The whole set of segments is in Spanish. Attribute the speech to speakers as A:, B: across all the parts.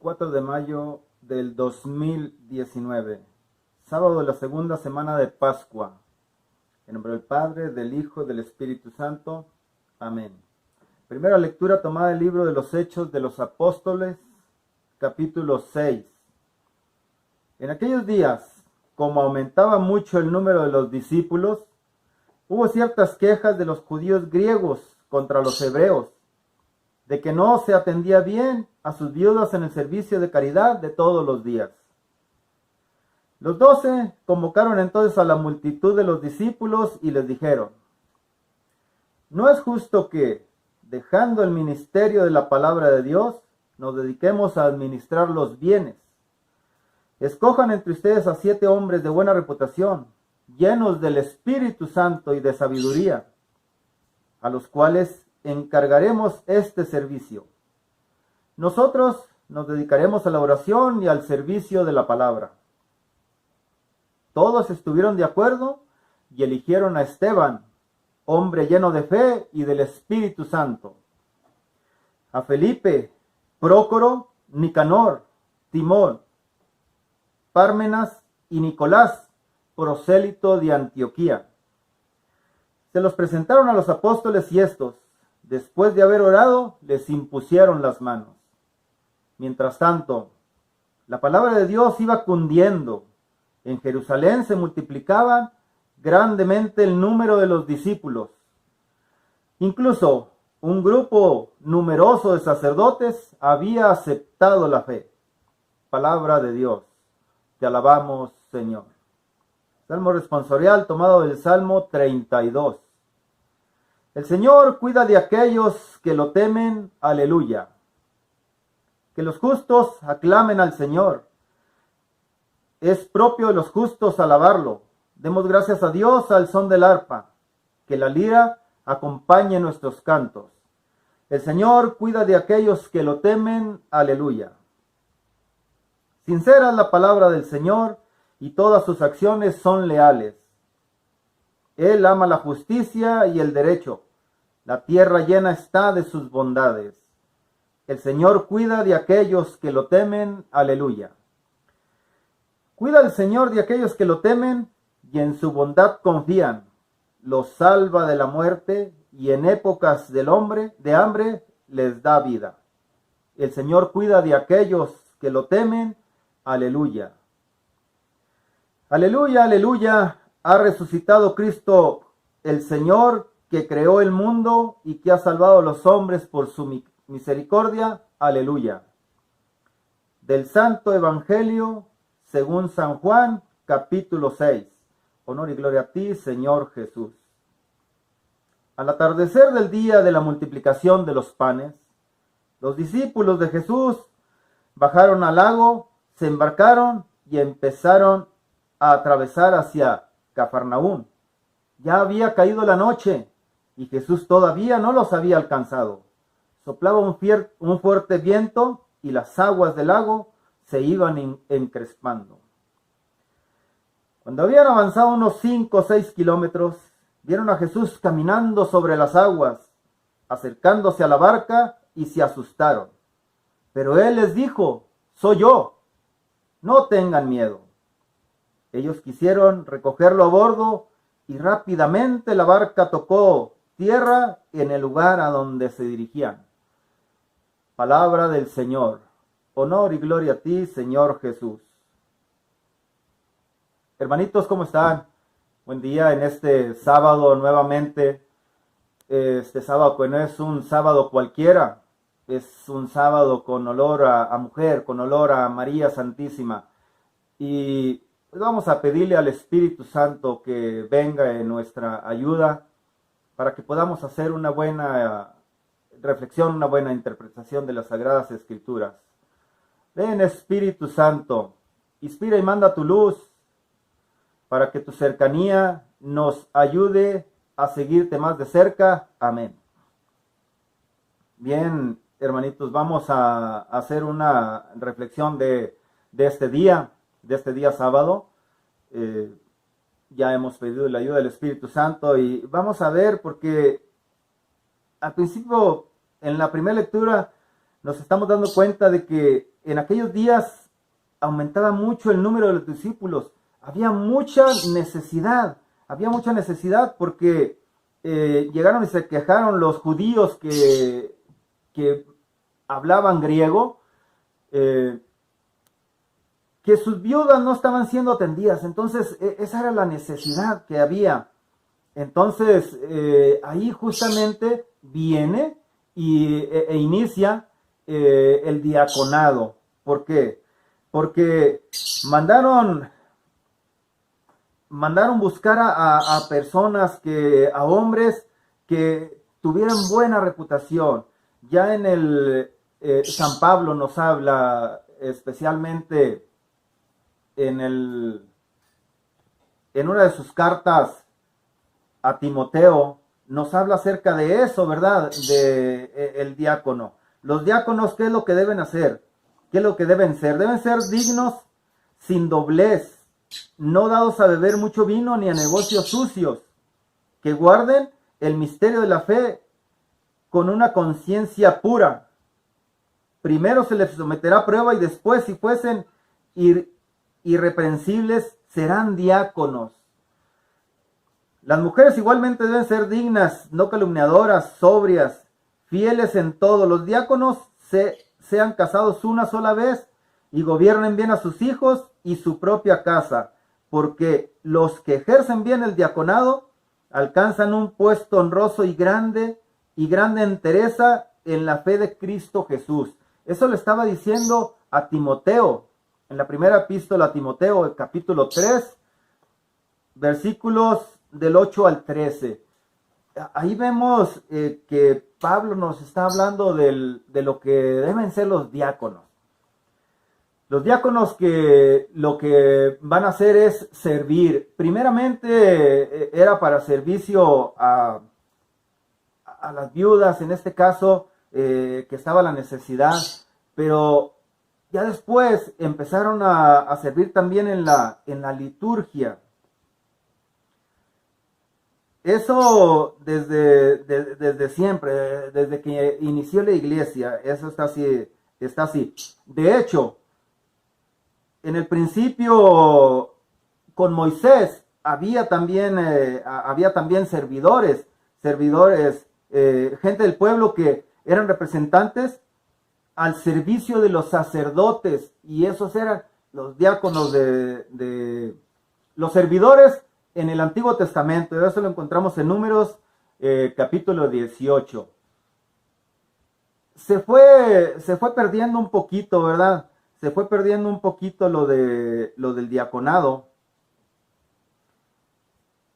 A: 4 de mayo del 2019, sábado de la segunda semana de Pascua. En nombre del Padre, del Hijo y del Espíritu Santo. Amén. Primera lectura tomada del libro de los Hechos de los Apóstoles, capítulo 6. En aquellos días, como aumentaba mucho el número de los discípulos, hubo ciertas quejas de los judíos griegos contra los hebreos, de que no se atendía bien a sus viudas en el servicio de caridad de todos los días. Los 12 convocaron entonces a la multitud de los discípulos y les dijeron: no es justo que, dejando el ministerio de la palabra de Dios, nos dediquemos a administrar los bienes. Escojan entre ustedes a 7 hombres de buena reputación, llenos del Espíritu Santo y de sabiduría, a los cuales encargaremos este servicio. Nosotros nos dedicaremos a la oración y al servicio de la palabra. Todos estuvieron de acuerdo y eligieron a Esteban, hombre lleno de fe y del Espíritu Santo, a Felipe, Prócoro, Nicanor, Timón, Pármenas y Nicolás, prosélito de Antioquía. Se los presentaron a los apóstoles y estos, después de haber orado, les impusieron las manos. Mientras tanto, la palabra de Dios iba cundiendo. En Jerusalén se multiplicaba grandemente el número de los discípulos. Incluso un grupo numeroso de sacerdotes había aceptado la fe. Palabra de Dios. Te alabamos, Señor. Salmo responsorial tomado del Salmo 32. El Señor cuida de aquellos que lo temen, aleluya. Que los justos aclamen al Señor. Es propio de los justos alabarlo. Demos gracias a Dios al son del arpa. Que la lira acompañe nuestros cantos. El Señor cuida de aquellos que lo temen, aleluya. Sincera es la palabra del Señor y todas sus acciones son leales. Él ama la justicia y el derecho. La tierra llena está de sus bondades. El Señor cuida de aquellos que lo temen. Aleluya. Cuida el Señor de aquellos que lo temen y en su bondad confían. Los salva de la muerte y en épocas de hambre les da vida. El Señor cuida de aquellos que lo temen. Aleluya. Aleluya, aleluya. Ha resucitado Cristo el Señor, que creó el mundo y que ha salvado a los hombres por su misericordia. Aleluya. Del Santo Evangelio según San Juan, capítulo 6. Honor y gloria a ti, Señor Jesús. Al atardecer del día de la multiplicación de los panes, los discípulos de Jesús bajaron al lago, se embarcaron y empezaron a atravesar hacia Cafarnaún. Ya había caído la noche y Jesús todavía no los había alcanzado. Soplaba un fuerte viento y las aguas del lago se iban encrespando. Cuando habían avanzado unos 5 o 6 kilómetros, vieron a Jesús caminando sobre las aguas, acercándose a la barca y se asustaron. Pero él les dijo: soy yo, no tengan miedo. Ellos quisieron recogerlo a bordo y rápidamente la barca tocó tierra en el lugar a donde se dirigían. Palabra del Señor. Honor y gloria a ti, Señor Jesús. Hermanitos, ¿cómo están? Buen día en este sábado nuevamente. Este sábado que no es un sábado cualquiera, es un sábado con olor a mujer, con olor a María Santísima. Y pues vamos a pedirle al Espíritu Santo que venga en nuestra ayuda para que podamos hacer una buena reflexión, una buena interpretación de las Sagradas Escrituras. Ven, Espíritu Santo, inspira y manda tu luz para que tu cercanía nos ayude a seguirte más de cerca. Amén. Bien, hermanitos, vamos a hacer una reflexión de este día sábado. Ya hemos pedido la ayuda del Espíritu Santo y vamos a ver, porque al principio, en la primera lectura, nos estamos dando cuenta de que en aquellos días aumentaba mucho el número de los discípulos. Había mucha necesidad porque llegaron y se quejaron los judíos que hablaban griego, que sus viudas no estaban siendo atendidas. Entonces, esa era la necesidad que había. Entonces, ahí justamente viene e inicia el diaconado. ¿Por qué? Porque mandaron buscar a personas, a hombres que tuvieran buena reputación. Ya en el San Pablo nos habla especialmente en una de sus cartas a Timoteo, nos habla acerca de eso, ¿verdad? El diácono. Los diáconos, ¿qué es lo que deben hacer? ¿Qué es lo que deben ser? Deben ser dignos, sin doblez, no dados a beber mucho vino ni a negocios sucios, que guarden el misterio de la fe con una conciencia pura. Primero se les someterá a prueba y después, si fuesen irreprensibles, serán diáconos. Las mujeres igualmente deben ser dignas, no calumniadoras, sobrias, fieles en todo. Los diáconos sean casados una sola vez y gobiernen bien a sus hijos y su propia casa, porque los que ejercen bien el diaconado alcanzan un puesto honroso y grande entereza en la fe de Cristo Jesús. Eso le estaba diciendo a Timoteo, en la primera epístola a Timoteo, el capítulo 3, versículos del 8 al 13. Ahí vemos que Pablo nos está hablando de lo que deben ser los diáconos. Los diáconos que lo que van a hacer es servir. Primeramente era para servicio a las viudas, en este caso, que estaba la necesidad, pero ya después empezaron a servir también en la liturgia. Eso desde siempre, desde que inició la iglesia, eso está así. De hecho, en el principio con Moisés había también servidores, gente del pueblo que eran representantes al servicio de los sacerdotes, y esos eran los diáconos de los servidores en el Antiguo Testamento. Eso lo encontramos en Números capítulo 18. Se fue perdiendo un poquito, ¿verdad? Se fue perdiendo un poquito lo del diaconado.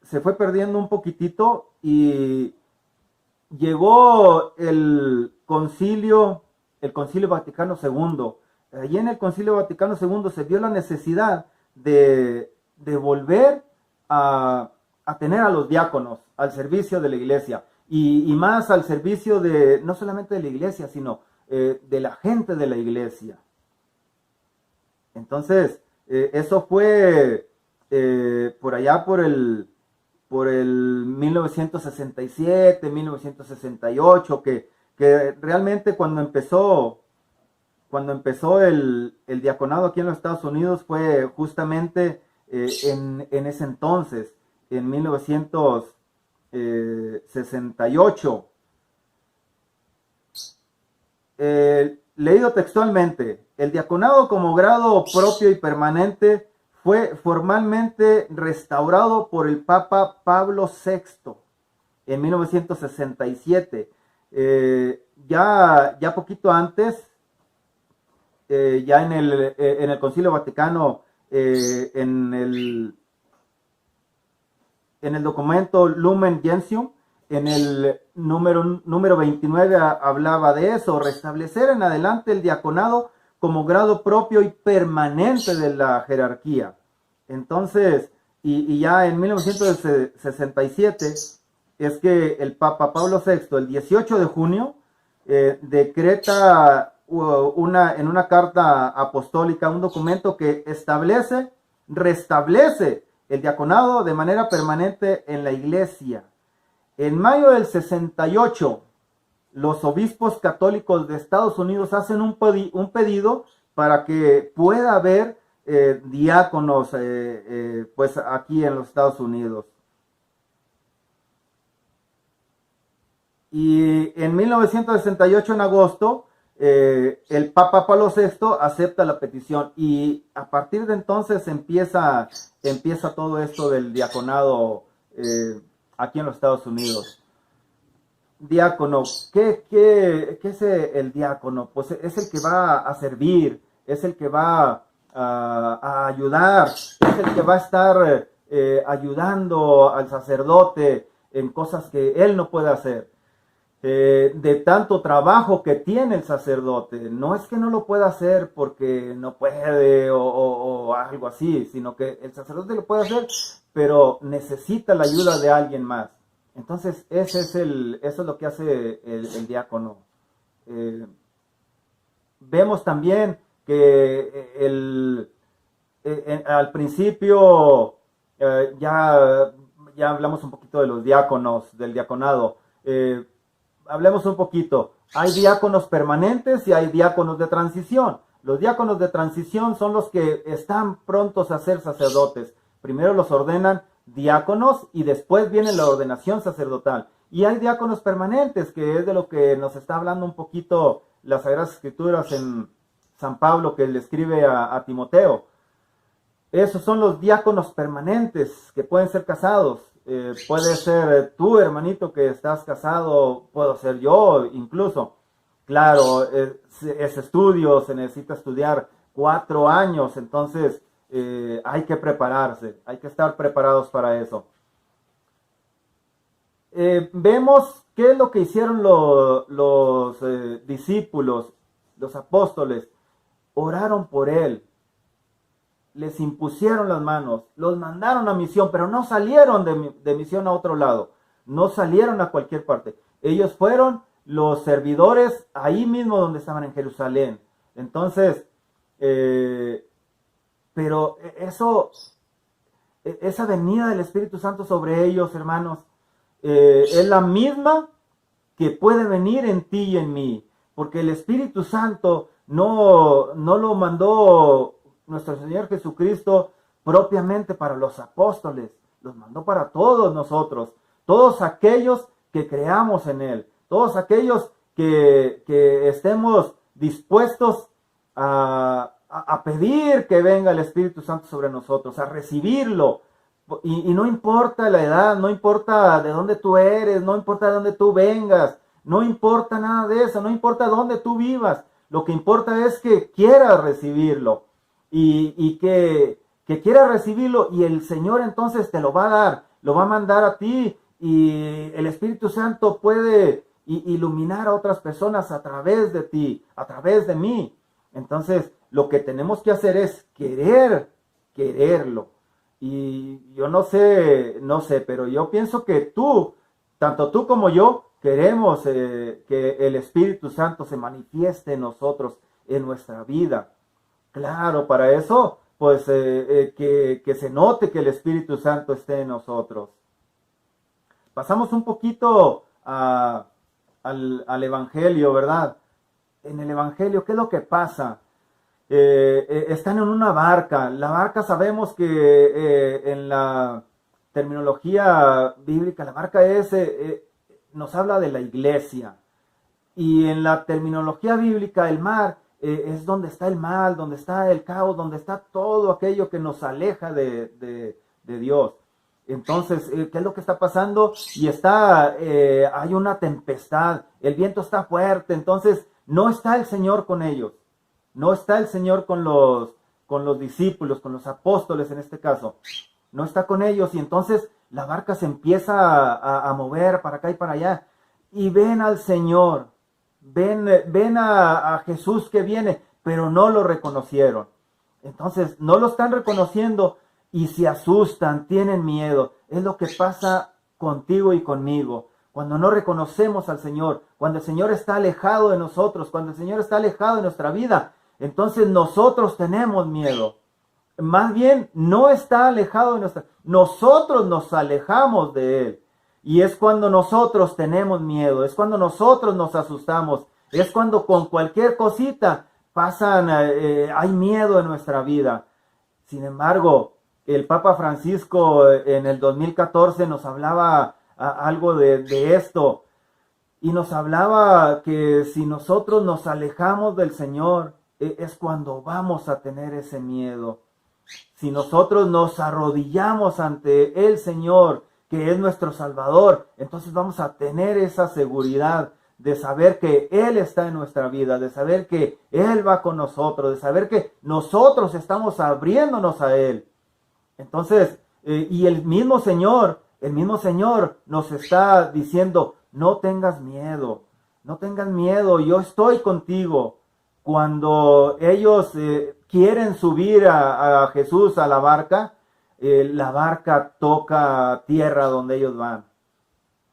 A: Se fue perdiendo un poquitito y llegó el Concilio Vaticano II. Allí en el Concilio Vaticano II se vio la necesidad de volver a tener a los diáconos al servicio de la iglesia y más al servicio no solamente de la iglesia, sino de la gente de la iglesia. Entonces, eso fue por allá por el 1967, 1968, que realmente cuando empezó el diaconado aquí en los Estados Unidos fue justamente en ese entonces, en 1968. Leído textualmente, el diaconado como grado propio y permanente fue formalmente restaurado por el Papa Pablo VI en 1967. Ya poquito antes, ya en el Concilio Vaticano, en el documento Lumen Gentium, en el número 29 hablaba de eso: restablecer en adelante el diaconado como grado propio y permanente de la jerarquía. Entonces, y ya en 1967 es que el Papa Pablo VI, el 18 de junio, decreta en una carta apostólica, un documento que restablece el diaconado de manera permanente en la iglesia. En mayo del 68, los obispos católicos de Estados Unidos hacen un pedido para que pueda haber diáconos pues aquí en los Estados Unidos. Y en 1968, en agosto, el Papa Pablo VI acepta la petición y a partir de entonces empieza todo esto del diaconado aquí en los Estados Unidos. Diácono, ¿qué es el diácono? Pues es el que va a servir, es el que va a ayudar, es el que va a estar ayudando al sacerdote en cosas que él no puede hacer. De tanto trabajo que tiene el sacerdote, no es que no lo pueda hacer porque no puede o algo así, sino que el sacerdote lo puede hacer, pero necesita la ayuda de alguien más. Entonces, eso es lo que hace el diácono. Vemos también que al principio ya hablamos un poquito de los diáconos, del diaconado. Hablemos un poquito. Hay diáconos permanentes y hay diáconos de transición. Los diáconos de transición son los que están prontos a ser sacerdotes. Primero los ordenan diáconos y después viene la ordenación sacerdotal. Y hay diáconos permanentes, que es de lo que nos está hablando un poquito las Sagradas Escrituras en San Pablo, que le escribe a Timoteo. Esos son los diáconos permanentes que pueden ser casados. Puede ser tú, hermanito, que estás casado, puedo ser yo incluso. Claro, es estudio, se necesita estudiar 4 años, entonces hay que prepararse, hay que estar preparados para eso. Vemos qué es lo que hicieron los discípulos, los apóstoles. Oraron por él. Les impusieron las manos, los mandaron a misión, pero no salieron de misión a otro lado, no salieron a cualquier parte. Ellos fueron los servidores ahí mismo donde estaban en Jerusalén. Entonces, pero esa venida del Espíritu Santo sobre ellos, hermanos, es la misma que puede venir en ti y en mí, porque el Espíritu Santo no lo mandó nuestro Señor Jesucristo propiamente para los apóstoles, los mandó para todos nosotros, todos aquellos que creamos en Él, todos aquellos que estemos dispuestos a pedir que venga el Espíritu Santo sobre nosotros, a recibirlo. Y no importa la edad, no importa de dónde tú eres, no importa de dónde tú vengas, no importa nada de eso, no importa dónde tú vivas, lo que importa es que quieras recibirlo. Y que quieras recibirlo y el Señor entonces te lo va a dar, lo va a mandar a ti y el Espíritu Santo puede iluminar a otras personas a través de ti, a través de mí. Entonces lo que tenemos que hacer es quererlo. Y yo no sé, pero yo pienso que tanto tú como yo, queremos que el Espíritu Santo se manifieste en nosotros, en nuestra vida. Claro, para eso, pues que se note que el Espíritu Santo esté en nosotros. Pasamos un poquito al Evangelio, ¿verdad? En el Evangelio, ¿qué es lo que pasa? Están en una barca. La barca sabemos que en la terminología bíblica, la barca nos habla de la iglesia. Y en la terminología bíblica, el mar es donde está el mal, donde está el caos, donde está todo aquello que nos aleja de Dios. Entonces, ¿qué es lo que está pasando? Y hay una tempestad, el viento está fuerte, entonces no está el Señor con ellos, no está el Señor con los discípulos, con los apóstoles en este caso, no está con ellos y entonces la barca se empieza a mover para acá y para allá y ven al Señor. Ven a Jesús que viene, pero no lo reconocieron. Entonces, no lo están reconociendo y se asustan, tienen miedo. Es lo que pasa contigo y conmigo. Cuando no reconocemos al Señor, cuando el Señor está alejado de nosotros, cuando el Señor está alejado de nuestra vida, entonces nosotros tenemos miedo. Más bien, no está alejado de nosotros nos alejamos de Él. Y es cuando nosotros tenemos miedo, es cuando nosotros nos asustamos, es cuando con cualquier cosita hay miedo en nuestra vida. Sin embargo, el Papa Francisco en el 2014 nos hablaba algo de esto, y nos hablaba que si nosotros nos alejamos del Señor, es cuando vamos a tener ese miedo. Si nosotros nos arrodillamos ante el Señor, que es nuestro Salvador, entonces vamos a tener esa seguridad de saber que Él está en nuestra vida, de saber que Él va con nosotros, de saber que nosotros estamos abriéndonos a Él. Entonces, y el mismo Señor nos está diciendo, no tengas miedo, yo estoy contigo. Cuando ellos quieren subir a Jesús a la barca toca tierra donde ellos van.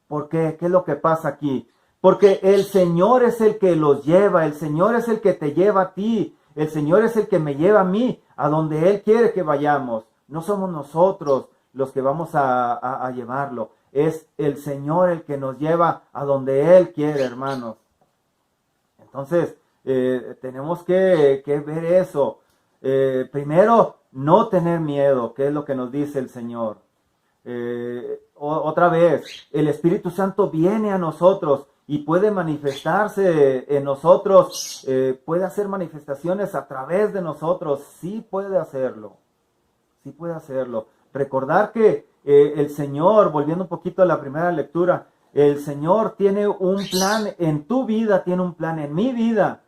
A: ¿Por qué? ¿Qué es lo que pasa aquí? Porque el Señor es el que los lleva, el Señor es el que te lleva a ti, el Señor es el que me lleva a mí, a donde Él quiere que vayamos. No somos nosotros los que vamos a llevarlo, es el Señor el que nos lleva a donde Él quiere, hermanos. Entonces, tenemos que ver eso. Primero, no tener miedo, que es lo que nos dice el Señor. Otra vez, el Espíritu Santo viene a nosotros y puede manifestarse en nosotros, puede hacer manifestaciones a través de nosotros, sí puede hacerlo. Recordar que el Señor, volviendo un poquito a la primera lectura, el Señor tiene un plan en tu vida, tiene un plan en mi vida.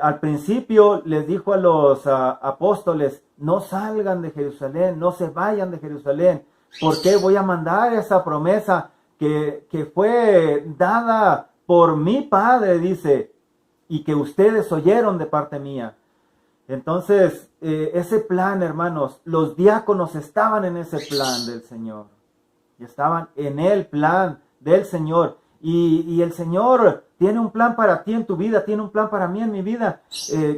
A: Al principio les dijo a los apóstoles, no salgan de Jerusalén, no se vayan de Jerusalén, porque voy a mandar esa promesa que fue dada por mi Padre, dice, y que ustedes oyeron de parte mía. Entonces, ese plan, hermanos, los diáconos estaban en ese plan del Señor, y estaban en el plan del Señor, y el Señor tiene un plan para ti en tu vida, tiene un plan para mí en mi vida.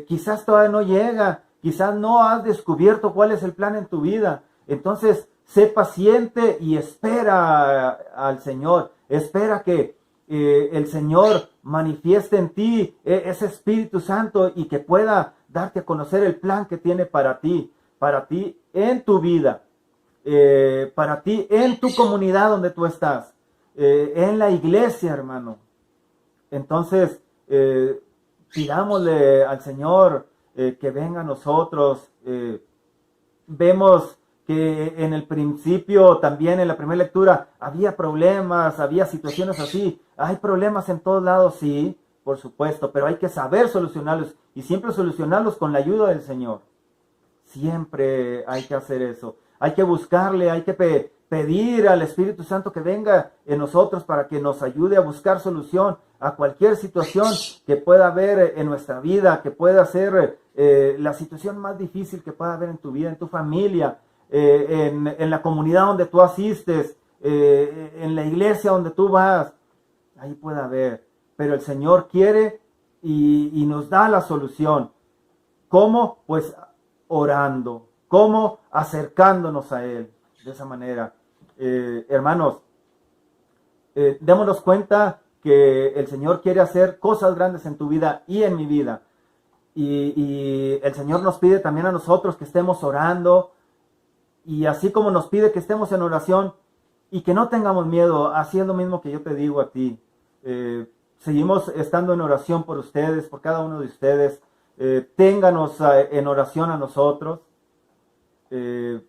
A: Quizás todavía no llega, quizás no has descubierto cuál es el plan en tu vida. Entonces, sé paciente y espera al Señor. Espera que el Señor manifieste en ti ese Espíritu Santo y que pueda darte a conocer el plan que tiene para ti en tu vida, para ti en tu comunidad donde tú estás, en la iglesia, hermano. Entonces, pidámosle al Señor que venga a nosotros. Vemos que en el principio, también en la primera lectura, había problemas, había situaciones así. Hay problemas en todos lados, sí, por supuesto, pero hay que saber solucionarlos y siempre solucionarlos con la ayuda del Señor. Siempre hay que hacer eso. Hay que buscarle, hay que pedir al Espíritu Santo que venga en nosotros para que nos ayude a buscar solución a cualquier situación que pueda haber en nuestra vida, que pueda ser la situación más difícil que pueda haber en tu vida, en tu familia, en la comunidad donde tú asistes, en la iglesia donde tú vas. Ahí puede haber. Pero el Señor quiere y nos da la solución. ¿Cómo? Pues orando. ¿Cómo? Acercándonos a Él. De esa manera. Hermanos, démonos cuenta que el Señor quiere hacer cosas grandes en tu vida y en mi vida. Y el Señor nos pide también a nosotros que estemos orando. Y así como nos pide que estemos en oración y que no tengamos miedo, así es lo mismo que yo te digo a ti. Seguimos estando en oración por ustedes, por cada uno de ustedes. Ténganos en oración a nosotros. El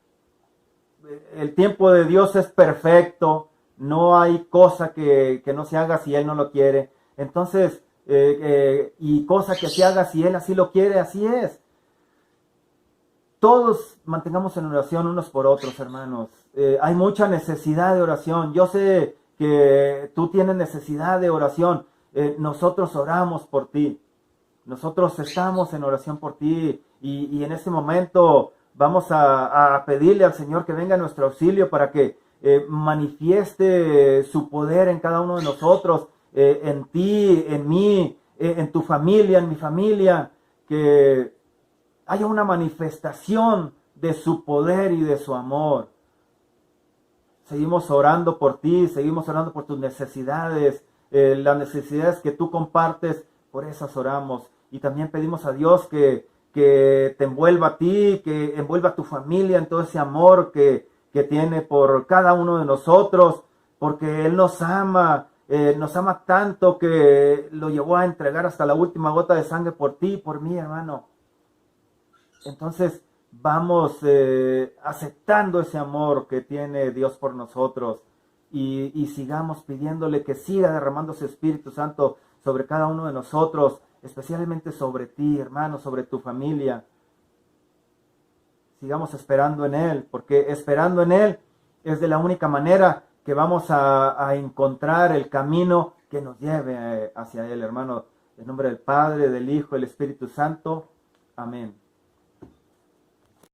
A: tiempo de Dios es perfecto. No hay cosa que no se haga si Él no lo quiere. Entonces, y cosa que se haga si Él así lo quiere, así es. Todos mantengamos en oración unos por otros, hermanos. Hay mucha necesidad de oración. Yo sé que tú tienes necesidad de oración. Nosotros oramos por ti. Nosotros estamos en oración por ti. Y en este momento vamos a pedirle al Señor que venga a nuestro auxilio para que manifieste su poder en cada uno de nosotros, en ti, en mí, en tu familia, en mi familia, que haya una manifestación de su poder y de su amor. Seguimos orando por ti, seguimos orando por tus necesidades, las necesidades que tú compartes, por esas oramos. Y también pedimos a Dios que te envuelva a ti, que envuelva a tu familia en todo ese amor que tiene por cada uno de nosotros, porque Él nos ama tanto que lo llevó a entregar hasta la última gota de sangre por ti y por mí, hermano. Entonces vamos aceptando ese amor que tiene Dios por nosotros y sigamos pidiéndole que siga derramando su Espíritu Santo sobre cada uno de nosotros, especialmente sobre ti, hermano, sobre tu familia. Sigamos esperando en Él, porque esperando en Él es de la única manera que vamos a encontrar el camino que nos lleve hacia Él, hermano. En nombre del Padre, del Hijo, del Espíritu Santo. Amén.